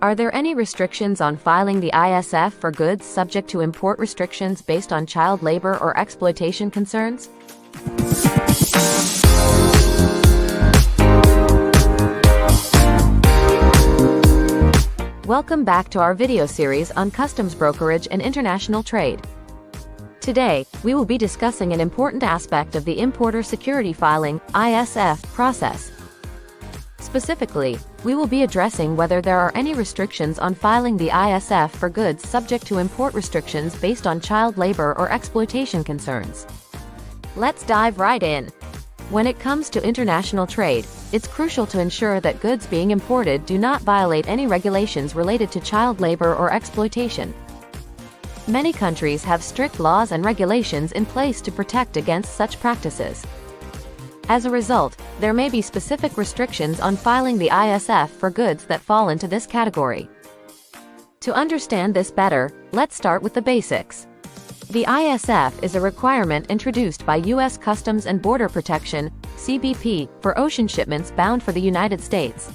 Are there any restrictions on filing the ISF for goods subject to import restrictions based on child labor or exploitation concerns? Welcome back to our video series on customs brokerage and international trade. Today, we will be discussing an important aspect of the Importer Security Filing (ISF) process. Specifically, we will be addressing whether there are any restrictions on filing the ISF for goods subject to import restrictions based on child labor or exploitation concerns. Let's dive right in. When it comes to international trade, it's crucial to ensure that goods being imported do not violate any regulations related to child labor or exploitation. Many countries have strict laws and regulations in place to protect against such practices. As a result, there may be specific restrictions on filing the ISF for goods that fall into this category. To understand this better, let's start with the basics. The ISF is a requirement introduced by U.S. Customs and Border Protection (CBP) for ocean shipments bound for the United States.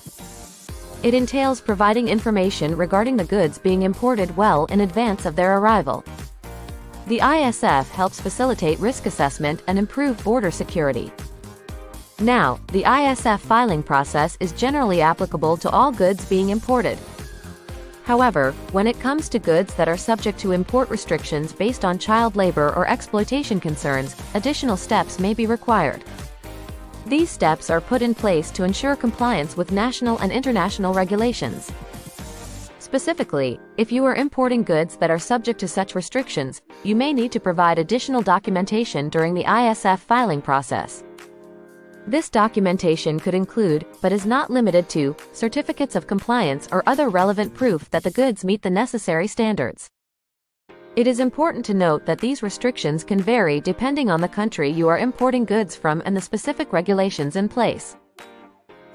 It entails providing information regarding the goods being imported well in advance of their arrival. The ISF helps facilitate risk assessment and improve border security. Now, the ISF filing process is generally applicable to all goods being imported. However, when it comes to goods that are subject to import restrictions based on child labor or exploitation concerns, additional steps may be required. These steps are put in place to ensure compliance with national and international regulations. Specifically, if you are importing goods that are subject to such restrictions, you may need to provide additional documentation during the ISF filing process. This documentation could include, but is not limited to, certificates of compliance or other relevant proof that the goods meet the necessary standards. It is important to note that these restrictions can vary depending on the country you are importing goods from and the specific regulations in place.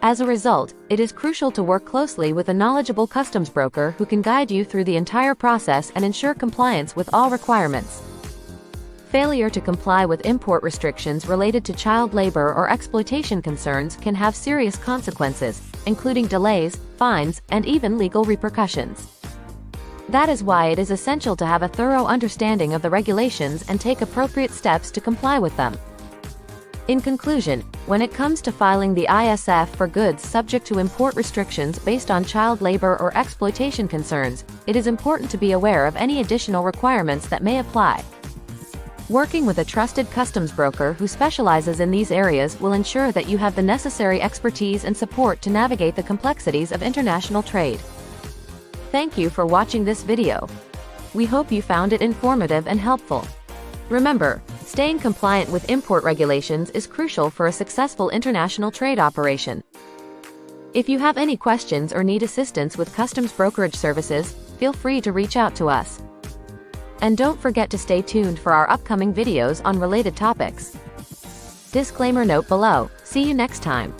As a result, it is crucial to work closely with a knowledgeable customs broker who can guide you through the entire process and ensure compliance with all requirements. Failure to comply with import restrictions related to child labor or exploitation concerns can have serious consequences, including delays, fines, and even legal repercussions. That is why it is essential to have a thorough understanding of the regulations and take appropriate steps to comply with them. In conclusion, when it comes to filing the ISF for goods subject to import restrictions based on child labor or exploitation concerns, it is important to be aware of any additional requirements that may apply. Working with a trusted customs broker who specializes in these areas will ensure that you have the necessary expertise and support to navigate the complexities of international trade. Thank you for watching this video. We hope you found it informative and helpful. Remember, staying compliant with import regulations is crucial for a successful international trade operation. If you have any questions or need assistance with customs brokerage services, feel free to reach out to us. And don't forget to stay tuned for our upcoming videos on related topics. Disclaimer note below. See you next time.